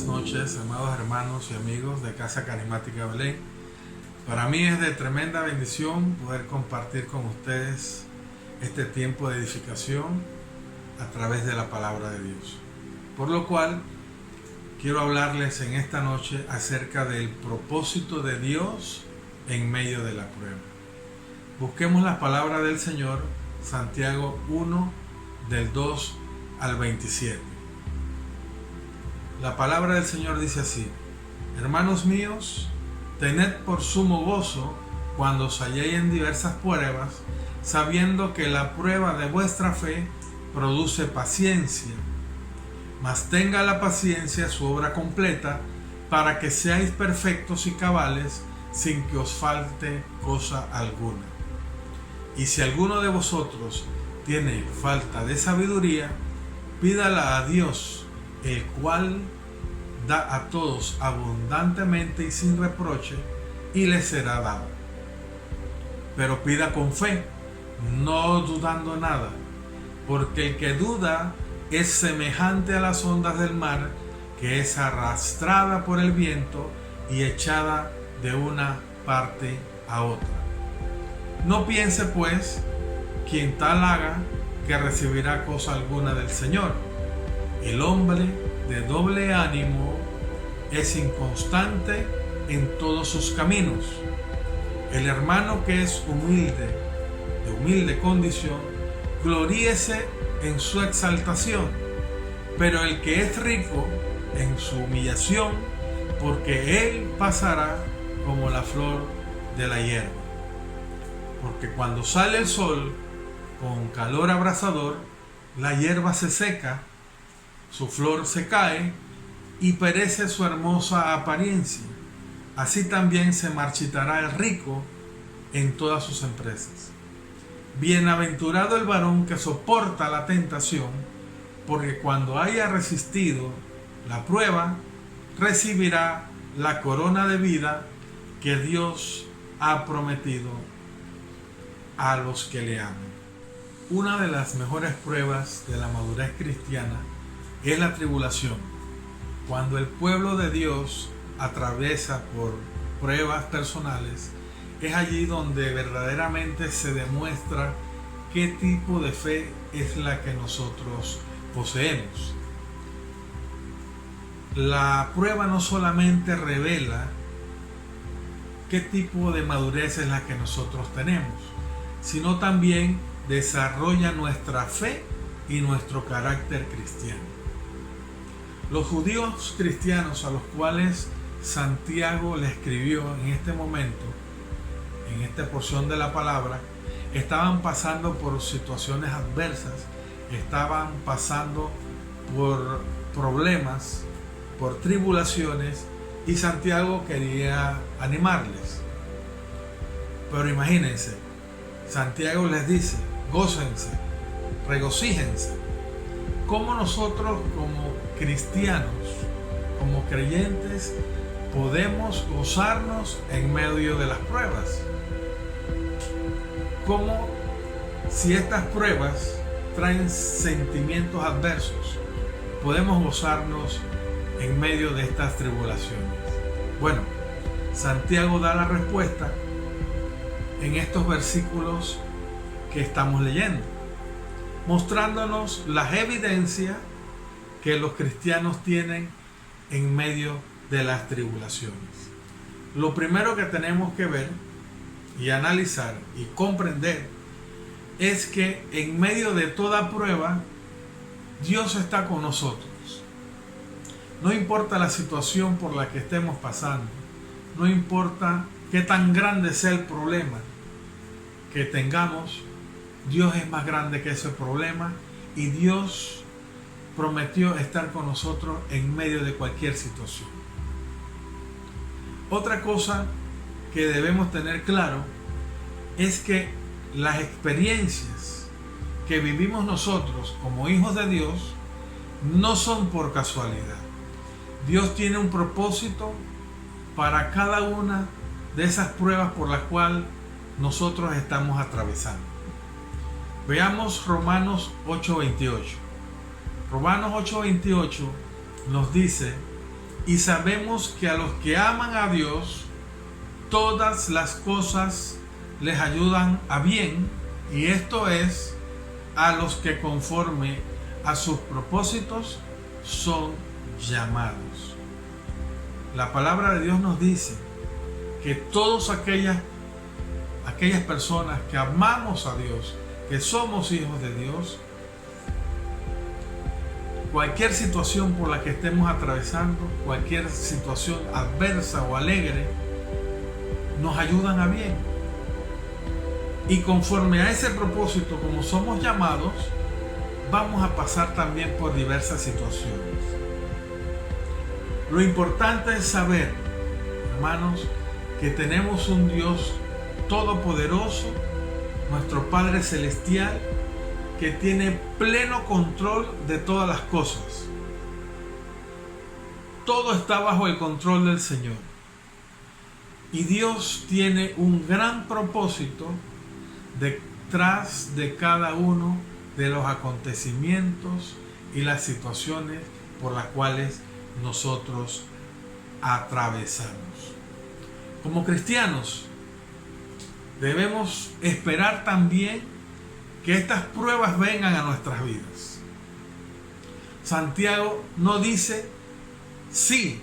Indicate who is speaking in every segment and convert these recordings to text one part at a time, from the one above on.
Speaker 1: buenas noches, amados hermanos y amigos de Casa Carismática Belén. Para mí es de tremenda bendición poder compartir con ustedes este tiempo de edificación a través de la palabra de Dios. Por lo cual, quiero hablarles en esta noche acerca del propósito de Dios en medio de la prueba. Busquemos la palabra del Señor, Santiago 1, del 2 al 27. La palabra del Señor dice así: hermanos míos, tened por sumo gozo cuando os halléis en diversas pruebas, sabiendo que la prueba de vuestra fe produce paciencia. Mas tenga la paciencia su obra completa, para que seáis perfectos y cabales, sin que os falte cosa alguna. Y si alguno de vosotros tiene falta de sabiduría, pídala a Dios, el cual da a todos abundantemente y sin reproche, y le será dado. Pero pida con fe, no dudando nada, porque el que duda es semejante a las ondas del mar, que es arrastrada por el viento y echada de una parte a otra. No piense pues quien tal haga que recibirá cosa alguna del Señor. El hombre de doble ánimo es inconstante en todos sus caminos. El hermano que es humilde, de humilde condición, gloríese en su exaltación, pero el que es rico en su humillación, porque él pasará como la flor de la hierba. Porque cuando sale el sol con calor abrasador, la hierba se seca, su flor se cae y perece su hermosa apariencia. Así también se marchitará el rico en todas sus empresas. Bienaventurado el varón que soporta la tentación, porque cuando haya resistido la prueba, recibirá la corona de vida que Dios ha prometido a los que le aman. Una de las mejores pruebas de la madurez cristiana es la tribulación. Cuando el pueblo de Dios atraviesa por pruebas personales, es allí donde verdaderamente se demuestra qué tipo de fe es la que nosotros poseemos. La prueba no solamente revela qué tipo de madurez es la que nosotros tenemos, sino también desarrolla nuestra fe y nuestro carácter cristiano. Los judíos cristianos a los cuales Santiago le escribió en este momento, en esta porción de la palabra, estaban pasando por situaciones adversas, estaban pasando por problemas, por tribulaciones, y Santiago quería animarles. Pero imagínense, Santiago les dice: gócense, regocíjense. ¿Cómo nosotros como cristianos, como creyentes, podemos gozarnos en medio de las pruebas? ¿Cómo, si estas pruebas traen sentimientos adversos, podemos gozarnos en medio de estas tribulaciones? Bueno, Santiago da la respuesta en estos versículos que estamos leyendo, mostrándonos las evidencias que los cristianos tienen en medio de las tribulaciones. Lo primero que tenemos que ver y analizar y comprender es que en medio de toda prueba, Dios está con nosotros. No importa la situación por la que estemos pasando, no importa qué tan grande sea el problema que tengamos, Dios es más grande que ese problema, y Dios prometió estar con nosotros en medio de cualquier situación. Otra cosa que debemos tener claro es que las experiencias que vivimos nosotros como hijos de Dios no son por casualidad. Dios tiene un propósito para cada una de esas pruebas por las cuales nosotros estamos atravesando. Veamos Romanos 8:28. Romanos 8:28 nos dice: Y sabemos que a los que aman a Dios, todas las cosas les ayudan a bien, y esto es, a los que conforme a sus propósitos son llamados. La palabra de Dios nos dice que todas aquellas personas que amamos a Dios, que somos hijos de Dios, cualquier situación por la que estemos atravesando, cualquier situación adversa o alegre, nos ayudan a bien. Y conforme a ese propósito, como somos llamados, vamos a pasar también por diversas situaciones. Lo importante es saber, hermanos, que tenemos un Dios todopoderoso, nuestro Padre Celestial, que tiene pleno control de todas las cosas. Todo está bajo el control del Señor. Y Dios tiene un gran propósito detrás de cada uno de los acontecimientos y las situaciones por las cuales nosotros atravesamos. Como cristianos, debemos esperar también que estas pruebas vengan a nuestras vidas. Santiago no dice sí,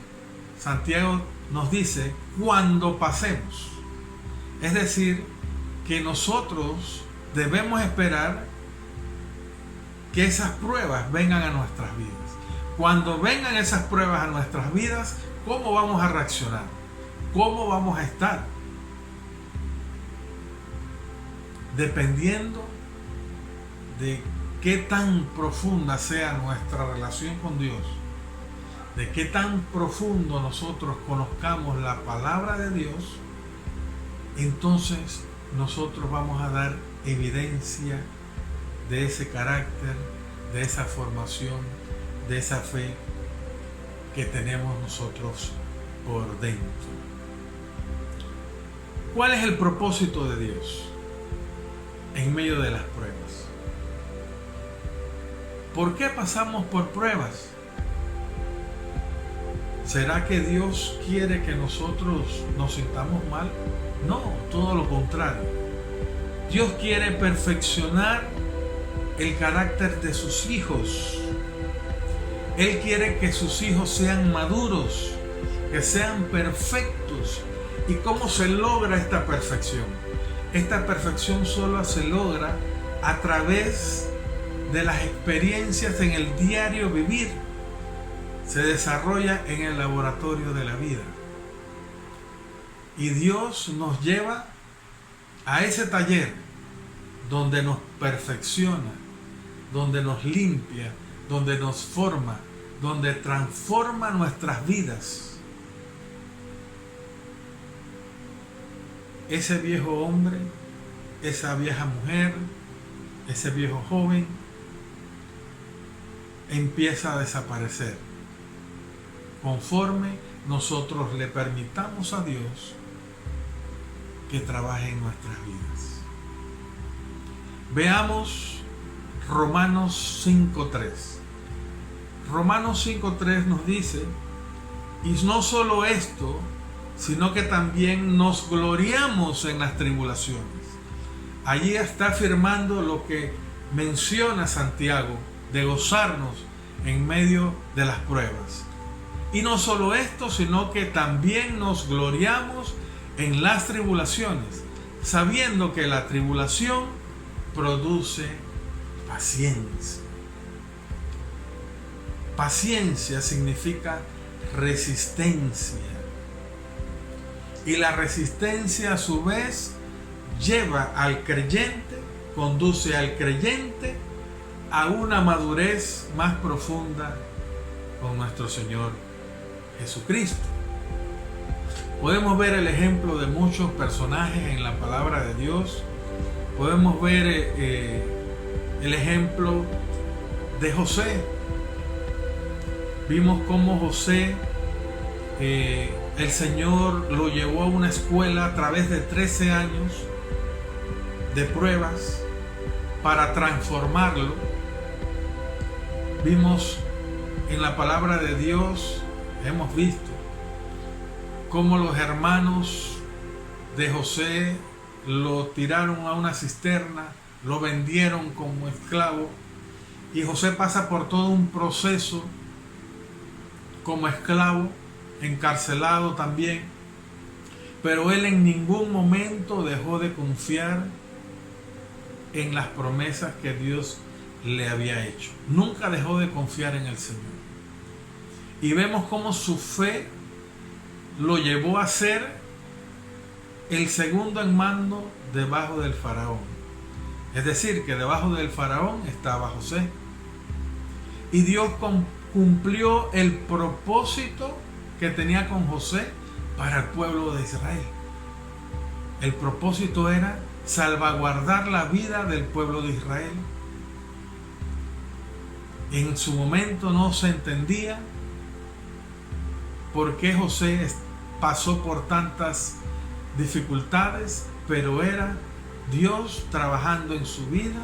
Speaker 1: Santiago nos dice cuando pasemos. Es decir, que nosotros debemos esperar que esas pruebas vengan a nuestras vidas. Cuando vengan esas pruebas a nuestras vidas, ¿cómo vamos a reaccionar? ¿Cómo vamos a estar? Dependiendo de qué tan profunda sea nuestra relación con Dios, de qué tan profundo nosotros conozcamos la palabra de Dios, entonces nosotros vamos a dar evidencia de ese carácter, de esa formación, de esa fe que tenemos nosotros por dentro. ¿Cuál es el propósito de Dios en medio de las pruebas? ¿Por qué pasamos por pruebas? ¿Será que Dios quiere que nosotros nos sintamos mal? No, todo lo contrario. Dios quiere perfeccionar el carácter de sus hijos. Él quiere que sus hijos sean maduros, que sean perfectos. ¿Y cómo se logra esta perfección? Esta perfección solo se logra a través de las experiencias en el diario vivir. Se desarrolla en el laboratorio de la vida. Y Dios nos lleva a ese taller donde nos perfecciona, donde nos limpia, donde nos forma, donde transforma nuestras vidas. Ese viejo hombre, esa vieja mujer, ese viejo joven empieza a desaparecer conforme nosotros le permitamos a Dios que trabaje en nuestras vidas. Veamos Romanos 5:3. Romanos 5:3 nos dice, y no solo esto, sino que también nos gloriamos en las tribulaciones. Allí está afirmando lo que menciona Santiago, de gozarnos en medio de las pruebas. Y no solo esto, sino que también nos gloriamos en las tribulaciones, sabiendo que la tribulación produce paciencia. Paciencia significa resistencia. Y la resistencia a su vez lleva al creyente, conduce al creyente a una madurez más profunda con nuestro Señor Jesucristo. Podemos ver el ejemplo de muchos personajes en la palabra de Dios. Podemos ver el ejemplo de José. Vimos cómo José, el Señor lo llevó a una escuela a través de 13 años de pruebas para transformarlo. Vimos en la palabra de Dios hemos visto cómo los hermanos de José lo tiraron a una cisterna, lo vendieron como esclavo, y José pasa por todo un proceso como esclavo, encarcelado también, pero él en ningún momento dejó de confiar en las promesas que Dios le había hecho. Nunca dejó de confiar en el Señor. Y vemos cómo su fe lo llevó a ser el segundo en mando debajo del faraón. Es decir, que debajo del faraón estaba José. Y Dios cumplió el propósito que tenía con José para el pueblo de Israel. El propósito era salvaguardar la vida del pueblo de Israel. En su momento no se entendía por qué José pasó por tantas dificultades, pero era Dios trabajando en su vida,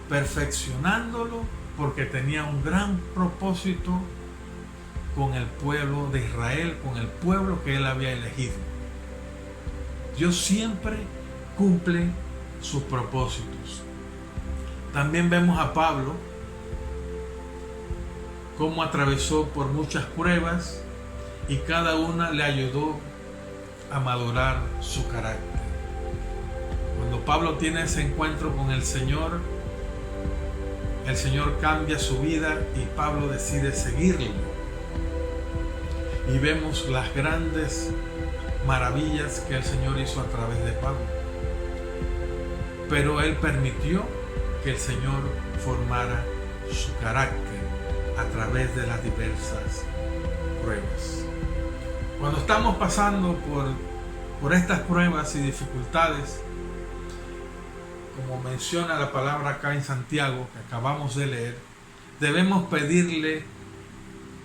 Speaker 1: perfeccionándolo, porque tenía un gran propósito con el pueblo de Israel, con el pueblo que él había elegido. Dios siempre cumple sus propósitos. También vemos a Pablo cómo atravesó por muchas pruebas y cada una le ayudó a madurar su carácter. Cuando Pablo tiene ese encuentro con el Señor cambia su vida y Pablo decide seguirlo. Y vemos las grandes maravillas que el Señor hizo a través de Pablo. Pero él permitió que el Señor formara su carácter a través de las diversas pruebas. Cuando estamos pasando por estas pruebas y dificultades, como menciona la palabra acá en Santiago, que acabamos de leer, debemos pedirle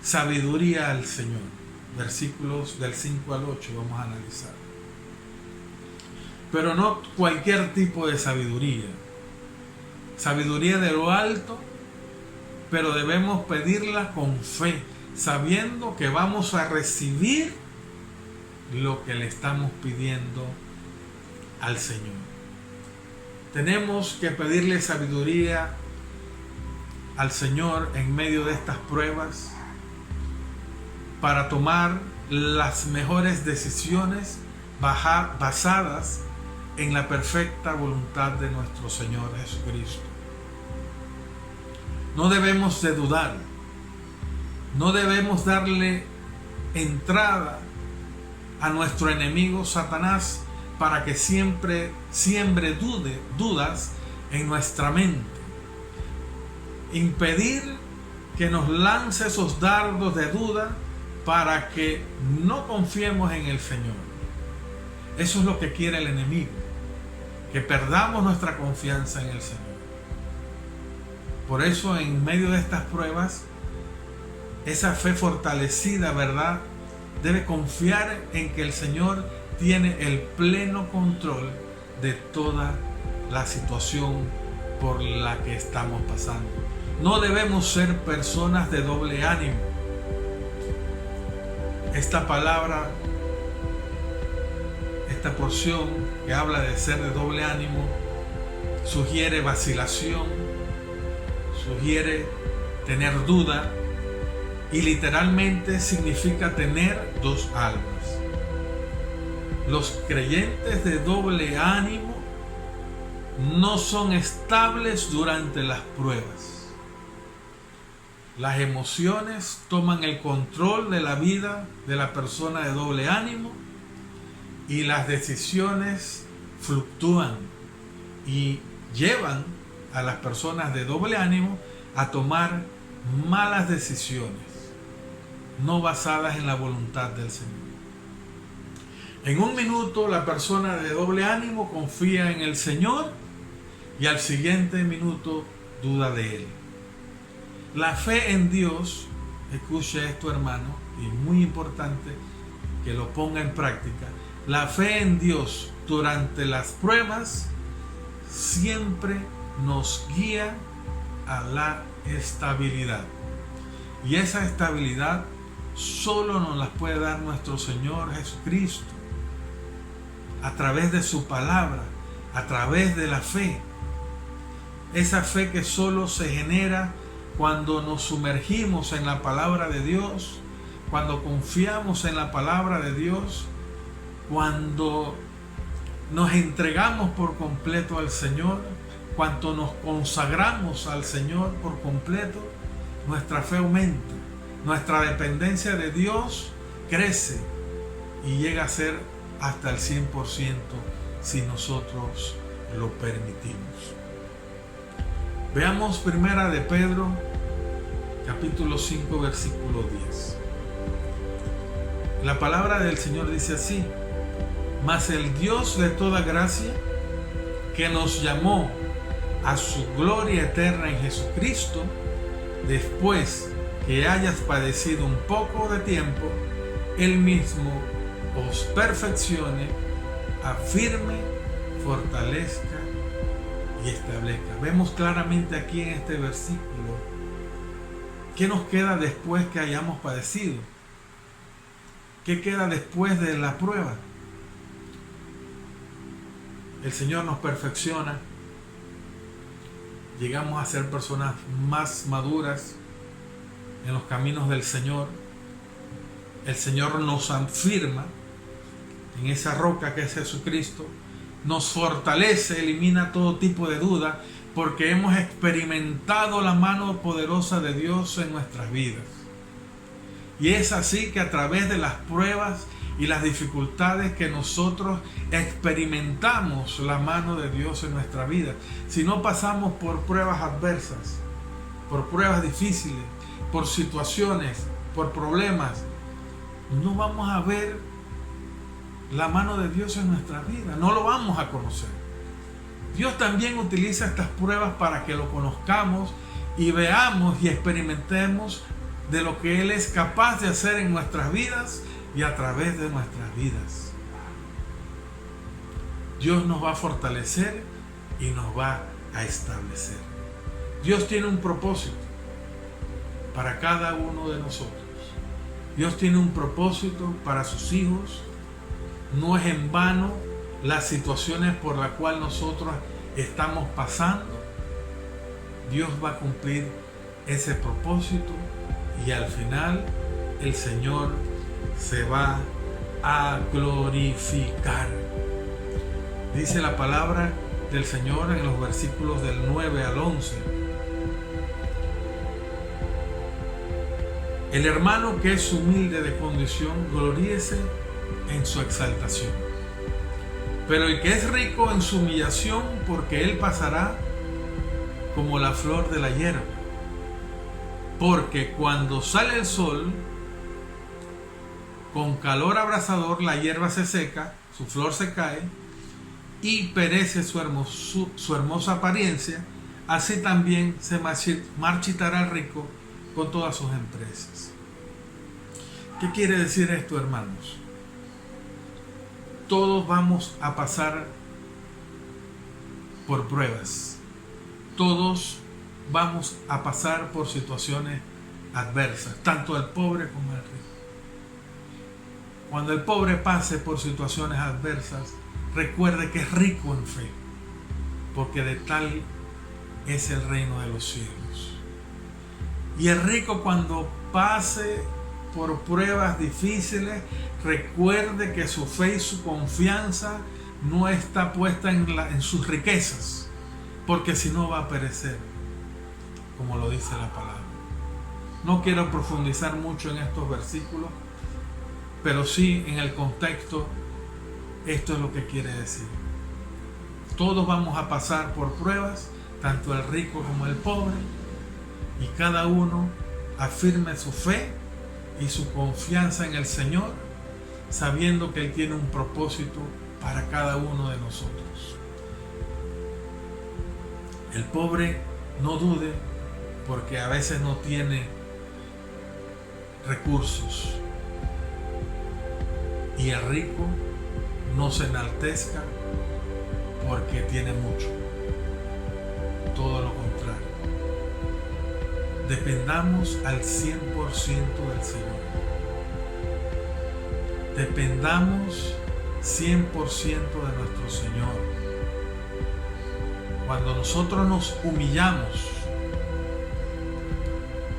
Speaker 1: sabiduría al Señor. Versículos del 5 al 8 vamos a analizar. Pero no cualquier tipo de sabiduría. Sabiduría de lo alto, pero debemos pedirla con fe, sabiendo que vamos a recibir lo que le estamos pidiendo al Señor. Tenemos que pedirle sabiduría al Señor en medio de estas pruebas para tomar las mejores decisiones basadas en la perfecta voluntad de nuestro Señor Jesucristo. No debemos de dudar, no debemos darle entrada a nuestro enemigo Satanás para que siempre siembre dudas en nuestra mente. Impedir que nos lance esos dardos de duda para que no confiemos en el Señor. Eso es lo que quiere el enemigo, que perdamos nuestra confianza en el Señor. Por eso en medio de estas pruebas, esa fe fortalecida, ¿verdad?, debe confiar en que el Señor tiene el pleno control de toda la situación por la que estamos pasando. No debemos ser personas de doble ánimo. Esta palabra, esta porción que habla de ser de doble ánimo, sugiere vacilación, sugiere tener duda y literalmente significa tener dos almas. Los creyentes de doble ánimo no son estables durante las pruebas. Las emociones toman el control de la vida de la persona de doble ánimo y las decisiones fluctúan y llevan a las personas de doble ánimo a tomar malas decisiones, no basadas en la voluntad del Señor. En un minuto la persona de doble ánimo confía en el Señor y al siguiente minuto duda de Él. La fe en Dios, escuche esto hermano, y muy importante que lo ponga en práctica, la fe en Dios durante las pruebas siempre nos guía a la estabilidad. Y esa estabilidad solo nos las puede dar nuestro Señor Jesucristo, a través de su palabra, a través de la fe. Esa fe que solo se genera cuando nos sumergimos en la palabra de Dios, cuando confiamos en la palabra de Dios, cuando nos entregamos por completo al Señor, cuando nos consagramos al Señor por completo, nuestra fe aumenta, nuestra dependencia de Dios crece y llega a ser hasta el 100% si nosotros lo permitimos. Veamos primera de Pedro, capítulo 5, versículo 10. La palabra del Señor dice así: mas el Dios de toda gracia, que nos llamó a su gloria eterna en Jesucristo, después que hayas padecido un poco de tiempo, Él mismo os perfeccione, afirme, fortalezca y establezca. Vemos claramente aquí en este versículo qué nos queda después que hayamos padecido. ¿Qué queda después de la prueba? El Señor nos perfecciona. Llegamos a ser personas más maduras en los caminos del Señor. El Señor nos afirma en esa roca que es Jesucristo. Nos fortalece, elimina todo tipo de duda, porque hemos experimentado la mano poderosa de Dios en nuestras vidas. Y es así que a través de las pruebas y las dificultades que nosotros experimentamos la mano de Dios en nuestra vida. Si no pasamos por pruebas adversas, por pruebas difíciles, por situaciones, por problemas, no vamos a ver la mano de Dios en nuestra vida, no lo vamos a conocer. Dios también utiliza estas pruebas para que lo conozcamos y veamos y experimentemos de lo que Él es capaz de hacer en nuestras vidas y a través de nuestras vidas. Dios nos va a fortalecer y nos va a establecer. Dios tiene un propósito para cada uno de nosotros. Dios tiene un propósito para sus hijos. No es en vano las situaciones por las cuales nosotros estamos pasando. Dios va a cumplir ese propósito y al final el Señor se va a glorificar. Dice la palabra del Señor en los versículos del 9 al 11. El hermano que es humilde de condición, gloríese en su exaltación. Pero el que es rico en su humillación, porque él pasará como la flor de la hierba. Porque cuando sale el sol, con calor abrasador, la hierba se seca, su flor se cae y perece su hermosa apariencia. Así también se marchitará el rico con todas sus empresas. ¿Qué quiere decir esto, hermanos? Todos vamos a pasar por pruebas. Todos vamos a pasar por situaciones adversas, tanto el pobre como el rico. Cuando el pobre pase por situaciones adversas, recuerde que es rico en fe, porque de tal es el reino de los cielos. Y el rico, cuando pase por pruebas difíciles, recuerde que su fe y su confianza no está puesta en sus riquezas, porque si no va a perecer, como lo dice la palabra. No quiero profundizar mucho en estos versículos, pero sí en el contexto, esto es lo que quiere decir. Todos vamos a pasar por pruebas, tanto el rico como el pobre, y cada uno afirme su fe y su confianza en el Señor, sabiendo que Él tiene un propósito para cada uno de nosotros. El pobre no dude, porque a veces no tiene recursos, y el rico no se enaltezca porque tiene mucho. Todo lo contrario. Dependamos al 100% del Señor. dependamos 100% de nuestro Señor. Cuando nosotros nos humillamos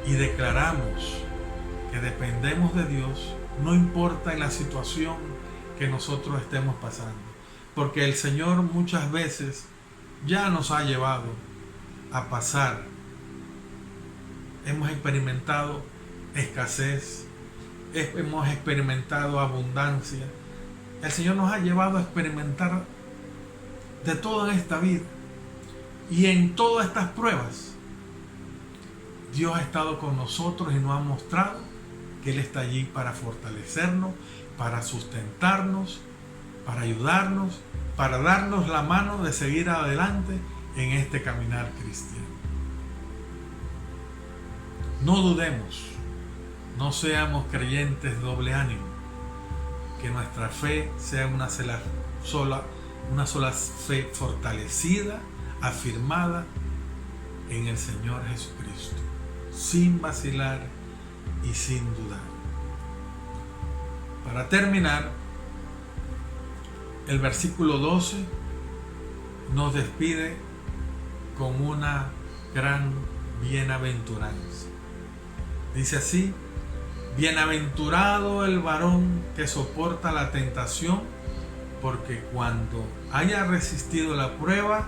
Speaker 1: y declaramos que dependemos de Dios, no importa en la situación que nosotros estemos pasando, porque el Señor muchas veces ya nos ha llevado a pasar. Hemos experimentado escasez, hemos experimentado abundancia. El Señor nos ha llevado a experimentar de todo en esta vida. Y en todas estas pruebas, Dios ha estado con nosotros y nos ha mostrado que Él está allí para fortalecernos, para sustentarnos, para ayudarnos, para darnos la mano de seguir adelante en este caminar cristiano. No dudemos, no seamos creyentes de doble ánimo, que nuestra fe sea una sola fe fortalecida, afirmada en el Señor Jesucristo, sin vacilar y sin dudar. Para terminar, el versículo 12 nos despide con una gran bienaventuranza. Dice así: bienaventurado el varón que soporta la tentación, porque cuando haya resistido la prueba,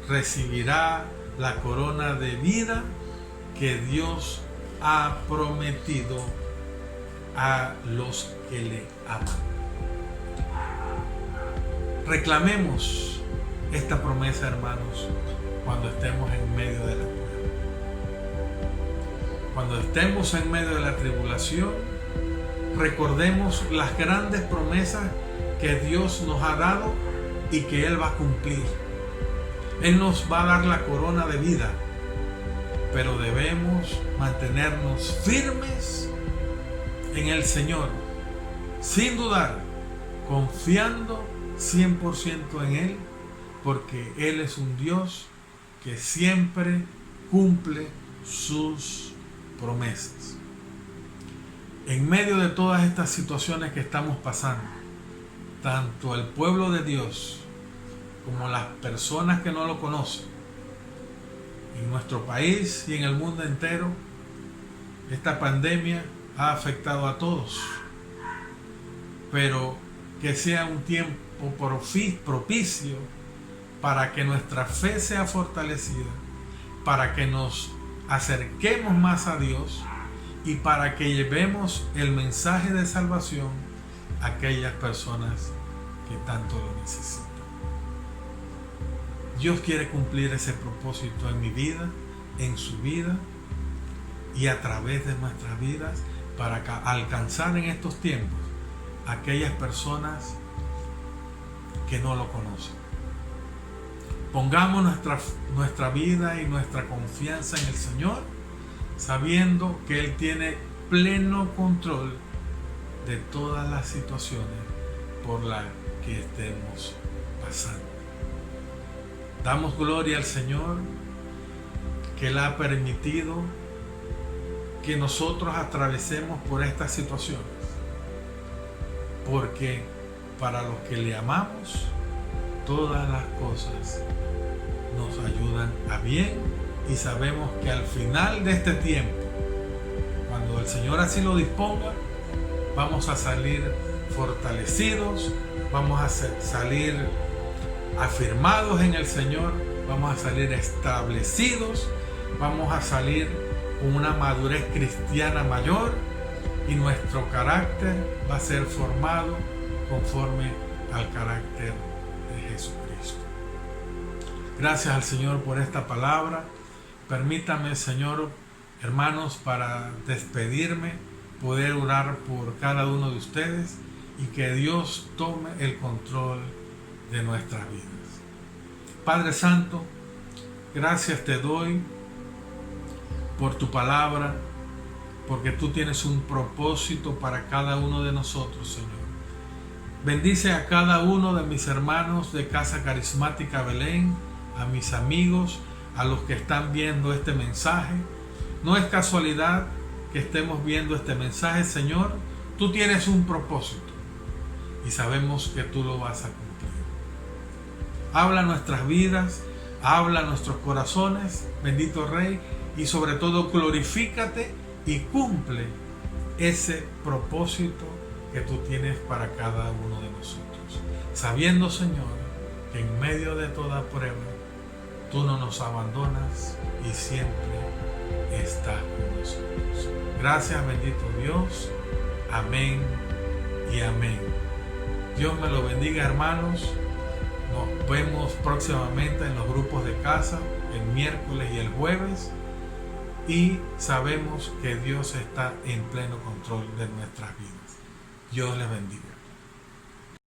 Speaker 1: recibirá la corona de vida que Dios ha prometido a los que le aman. Reclamemos esta promesa, hermanos, cuando estemos en medio de la prueba. Cuando estemos en medio de la tribulación, recordemos las grandes promesas que Dios nos ha dado y que Él va a cumplir. Él nos va a dar la corona de vida, pero debemos mantenernos firmes en el Señor, sin dudar, confiando 100% en Él, porque Él es un Dios que siempre cumple sus promesas. En medio de todas estas situaciones que estamos pasando, tanto el pueblo de Dios como las personas que no lo conocen, en nuestro país y en el mundo entero, esta pandemia ha afectado a todos, pero que sea un tiempo propicio para que nuestra fe sea fortalecida, para que nos acerquemos más a Dios y para que llevemos el mensaje de salvación a aquellas personas que tanto lo necesitan. Dios quiere cumplir ese propósito en mi vida, en su vida y a través de nuestras vidas, para alcanzar en estos tiempos a aquellas personas que no lo conocen. Pongamos nuestra vida y nuestra confianza en el Señor, sabiendo que Él tiene pleno control de todas las situaciones por las que estemos pasando. Damos gloria al Señor, que Él ha permitido que nosotros atravesemos por estas situaciones, porque para los que le amamos, todas las cosas nos ayudan a bien, y sabemos que al final de este tiempo, cuando el Señor así lo disponga, vamos a salir fortalecidos, vamos a salir afirmados en el Señor, vamos a salir establecidos, vamos a salir con una madurez cristiana mayor, y nuestro carácter va a ser formado conforme al carácter de Jesucristo. Gracias al Señor por esta palabra. Permítame, Señor, hermanos, para despedirme, poder orar por cada uno de ustedes y que Dios tome el control de nuestras vidas. Padre Santo, gracias te doy por tu palabra, porque tú tienes un propósito para cada uno de nosotros, Señor. Bendice a cada uno de mis hermanos de Casa Carismática Belén, a mis amigos, a los que están viendo este mensaje. No es casualidad que estemos viendo este mensaje, Señor. Tú tienes un propósito. y sabemos que tú lo vas a cumplir. Habla nuestras vidas, habla nuestros corazones, bendito Rey, y sobre todo glorifícate y cumple ese propósito que tú tienes para cada uno de nosotros. Sabiendo, Señor, que en medio de toda prueba, tú no nos abandonas y siempre estás con nosotros. Gracias, bendito Dios. Amén y amén. Dios me lo bendiga, hermanos. Nos vemos próximamente en los grupos de casa, el miércoles y el jueves. Y sabemos que Dios está en pleno control de nuestras vidas. Dios les bendiga.